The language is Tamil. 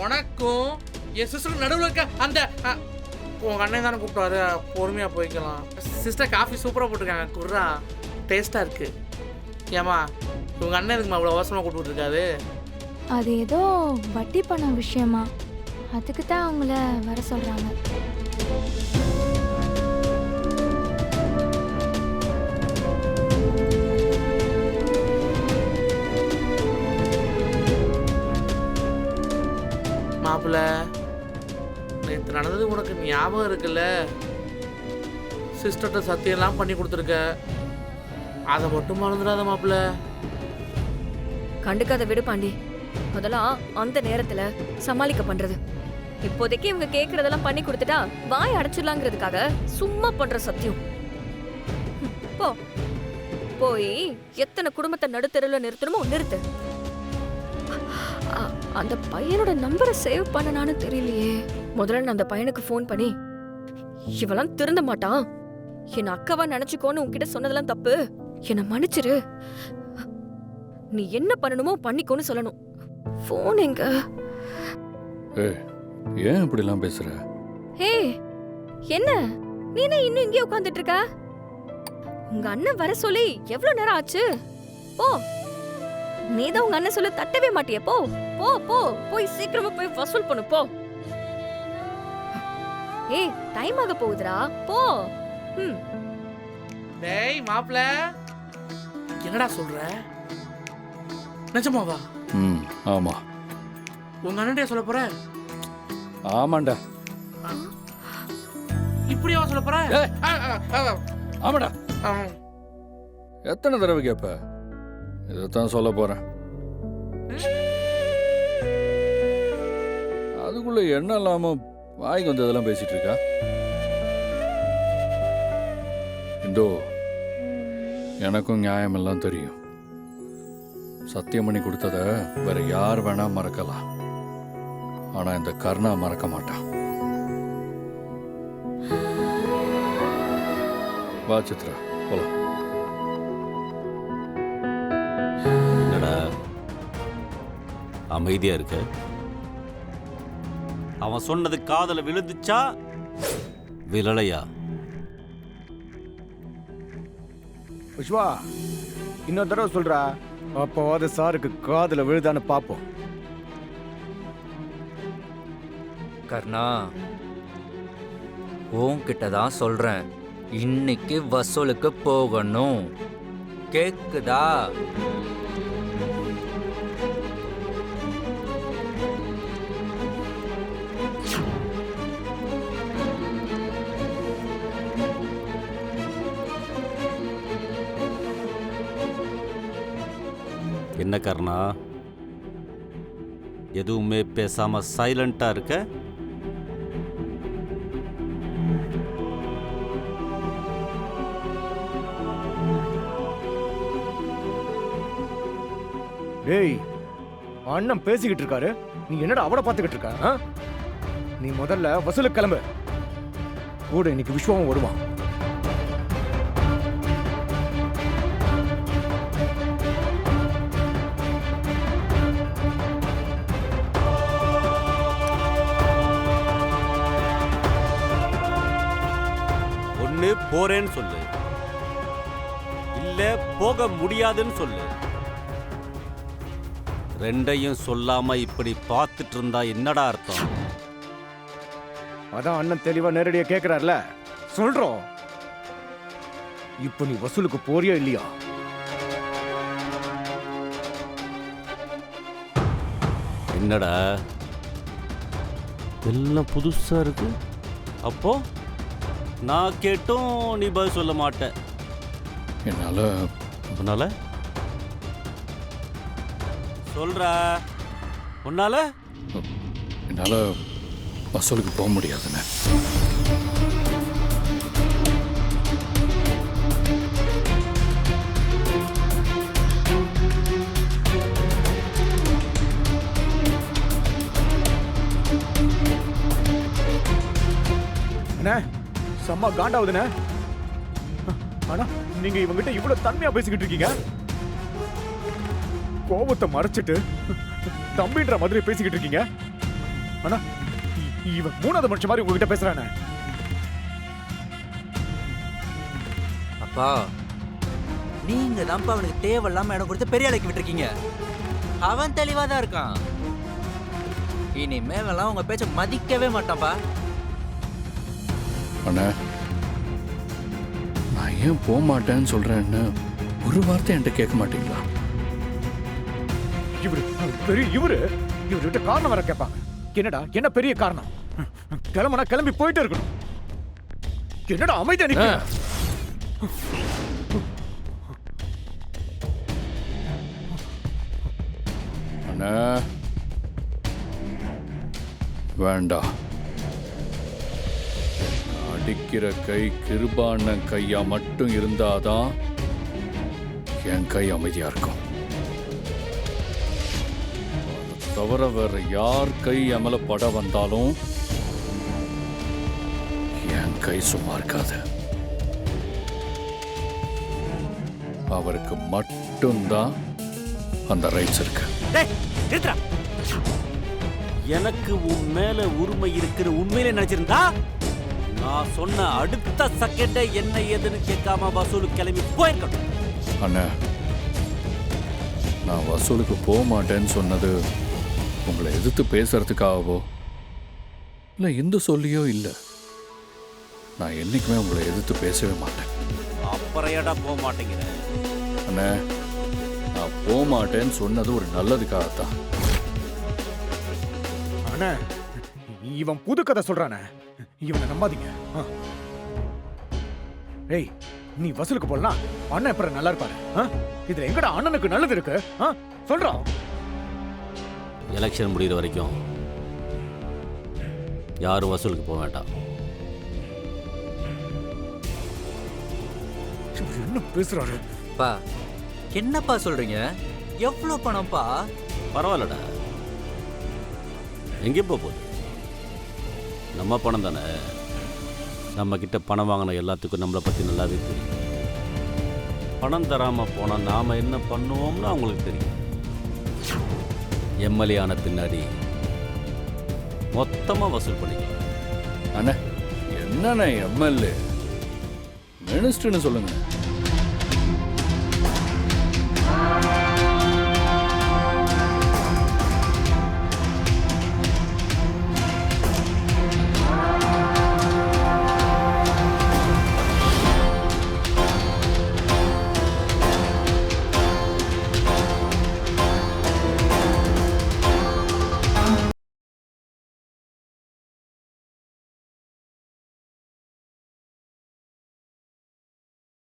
உனக்கும் என் சிஸ்டருக்கு நடுவில் இருக்க அந்த உங்கள் அண்ணன் தானே கூப்பிட்டாரு, பொறுமையாக போய்க்கலாம். சிஸ்டர் காஃபி சூப்பராக போட்டிருக்காங்க, குர்ரா டேஸ்ட்டாக இருக்குது. ஏம்மா உங்கள் அண்ணன் இருக்குமா அவ்வளோ அவசரமாக கூப்பிட்டுருக்காரு? அது ஏதோ வட்டி பணம் விஷயமா, அதுக்கு தான் அவங்கள வர சொல்கிறாங்க. மாப்பிள்ள, நேற்று நடந்தது உனக்கு ஞாபகம் இருக்குல்ல? சிஸ்டர்கிட்ட சத்தியம்லாம் பண்ணி கொடுத்துருக்க, அதை மட்டும் மறந்துடாத மாப்பிள்ள. கண்டுக்காத விடு பாண்டி. அதெல்லாம் அந்த நேரத்துல சமாளிக்க பண்றது. இப்போதைக்கு இவங்க கேக்குறதெல்லாம் பண்ணி கொடுத்துட்டா வாய் அடைச்சிடலாங்கிறதுக்காக சும்மா பண்ற சத்தியம். போ போய் எத்தனை குடும்பத்தை நடுத்தெருவில் நிறுத்தணுமோ நிறுத்து. அந்த பையனோட நம்பரை சேவ் பண்ணனான்னு தெரியலையே. முதல்ல நான் அந்த பையனுக்கு ஃபோன் பண்ணி, இவெல்லாம் திருந்த மாட்டான், என் அக்காவா நினைச்சுக்கோன்னு உன்கிட்ட சொன்னதெல்லாம் தப்பு, என்னை மன்னிச்சிரு, நீ என்ன பண்ணணுமோ பண்ணிக்கோன்னு சொல்லணும். ஃபோன் எங்க? ஏன் இப்படிலாம் பேசுற? என்ன நீ என்ன இன்னும் இங்கே உட்கார்ந்துட்டு இருக்க? உங்க அண்ணன் வர சொல்லி எவ்வளவு நேரம் ஆச்சு? போ, நீதான் உங்க அண்ணன் சொல்ல தட்டவே மாட்டிய. போ போ போ, போய் சீக்கிரமா போய் வசூல் பண்ணு போ. டைம் ஆக போகுதுடா, போ. டேய் மாப்பிள்ள, என்னடா சொல்ற? நிஜமாவா? ஆமா. உங்க அண்ணன்டே சொல்ல போற? ஆமாண்டா. இப்படியா சொல்ல போற? ஆமாடா. எத்தனை தடவை கேப்ப? இதைத்தான் சொல்ல போறேன். அதுக்குள்ள என்ன இல்லாம வாய்க்கு வந்து இதெல்லாம் பேசிட்டு இருக்கா? இந்தோ எனக்கும் நியாயம் எல்லாம் தெரியும். சத்தியம் பண்ணி கொடுத்தத வேற யார் வேணா மறக்கலாம், ஆனா இந்த கர்ணா மறக்க மாட்டான். வா சித்ரா, போலாம். என்னடா அமைதியா இருக்க? அவன் சொன்னது காதல விழுந்துச்சா விழலையா? விஸ்வா, இன்னொரு தடவை சொல்றா, அப்போவாது சாருக்கு காதுல விழுதான்னு பாப்போம். கர்ணா, உன்கிட்ட தான் சொல்றேன், இன்னைக்கு வசூலுக்கு போகணும், கேக்குதா? என்ன கர்ணா, எதுவுமே பேசாம சைலண்டா இருக்க? டேய், அண்ணன் பேசிக்கிட்டு இருக்காரு, நீ என்னடா அவட பாத்துக்கிட்டு இருக்க? நீ முதல்ல வசூலுக்கு கிளம்பு, கூட இன்னைக்கு விஸ்வாவும் வருவான். ஒண்ணு போறேன்னு சொல்லு, இல்ல போக முடியாதுன்னு சொல்லு. ரெண்டையும் சொல்லாம இப்படி பார்த்துட்டு இருந்தா என்னடா அர்த்தம்? அதான் அண்ணன் தெளிவா நேரடியா கேக்குறாருல, சொல்றோம். இப்போ நீ வசூலுக்கு போறியா இல்லையா? என்னடா எல்லாம் புதுசா இருக்கு? அப்போ நான் கேட்டும் நீ பதில் சொல்ல மாட்ட. என்னால சொல்ற, உன்னால என்னால வசூலுக்கு போக முடியாதுன்னு. என்ன செம்ம காண்டாவுதுண்ணே. ஆனா நீங்க இவங்கிட்ட இவ்வளவு தன்மையா பேசிக்கிட்டு இருக்கீங்க. கோபத்தை மறைச்சிட்டு தம்பின்ற மாதிரி பேசிக்கிட்டு இருக்கீங்க. அண்ணா இவன் மூணாவது மனுஷன் மாதிரி உங்ககிட்ட பேசுறானே. அப்பா நீங்க தான்ப்பா அவனுக்கு தேவையில்லாம இடம் கொடுத்து பெரிய ஆளைக்கு விட்டுருக்கீங்க. அவன் தெளிவா தான் இருக்கான். இனிமேலாம் உங்க பேச்ச மதிக்கவே மாட்டான்ப்பா. அண்ணா நான் ஏன் போக மாட்டேன்னு சொல்றேன்னு ஒரு வார்த்தை என்கிட்ட கேட்க மாட்டீங்களா? இவர்கிட்ட காரணம் வர கேட்பாங்க. என்னடா என்ன பெரிய காரணம்? கிளம்புனா கிளம்பி போயிட்டு இருக்கணும். என்னடா அமைதியா நிக்க? அண்ணா வேண்டாம். அடிக்கிற கை கிருபான கையா மட்டும் இருந்தாதான் என் கை அமைதியா இருக்கும். அதை தவிர வேற யார் கை எமல பட வந்தாலும் என் கை சும்மா இருக்காது. அவருக்கு மட்டும்தான் அந்த ரைட்ஸ் இருக்கு. எனக்கு உன் மேல உரிமை இருக்கிற உண்மையிலே நினைச்சிருந்தா நான் சொன்ன அடுத்த செகண்டே என்ன ஏதுன்னு கேட்காம வசூலுக்கு கிளம்பி போயிருக்கணும். அண்ணா நான் வசூலுக்கு போக மாட்டேன்னு சொன்னது உங்களை எதிர்த்து பேசுறதுக்காகவோ இல்லை இந்த சொல்லியோ இல்லை. நான் என்னைக்குமே உங்களை எதிர்த்து பேசவே மாட்டேன். அப்புறம் ஏடா போக மாட்டேங்கிற? அண்ணா நான் போக மாட்டேன்னு சொன்னது ஒரு நல்லதுக்காகத்தான். அண்ணா இவன் புது கதை சொல்றானே, இவனை நம்பாதீங்க. ஏய் நீ வசூலுக்கு போலாம், அண்ணன் எப்ப நல்லா இருப்பாரு? இதுல எங்கடா அண்ணனுக்கு நல்லது இருக்கு? சொல்றோம். எலெக்ஷன் முடிகிற வரைக்கும் யாரும் வசூலுக்கு போக வேண்டாம். என்ன பேசுறாரு? பா என்னப்பா சொல்றீங்க? எவ்வளோ பணம்ப்பா? பரவாயில்லடா, எங்கே போகுது? நம்ம பணம் தானே. நம்ம கிட்ட பணம் வாங்கின எல்லாத்துக்கும் நம்மளை பற்றி நல்லாவே தெரியும். பணம் தராமல் போனால் நாம் என்ன பண்ணுவோம்னு அவங்களுக்கு தெரியும். எம்எல்ஏ ஆன பின்னாடி மொத்தமாக வசூல் பண்ணிக்கலாம். அண்ணா என்னண்ணே எம்எல்ஏ மினிஸ்டர்னு சொல்லுங்க.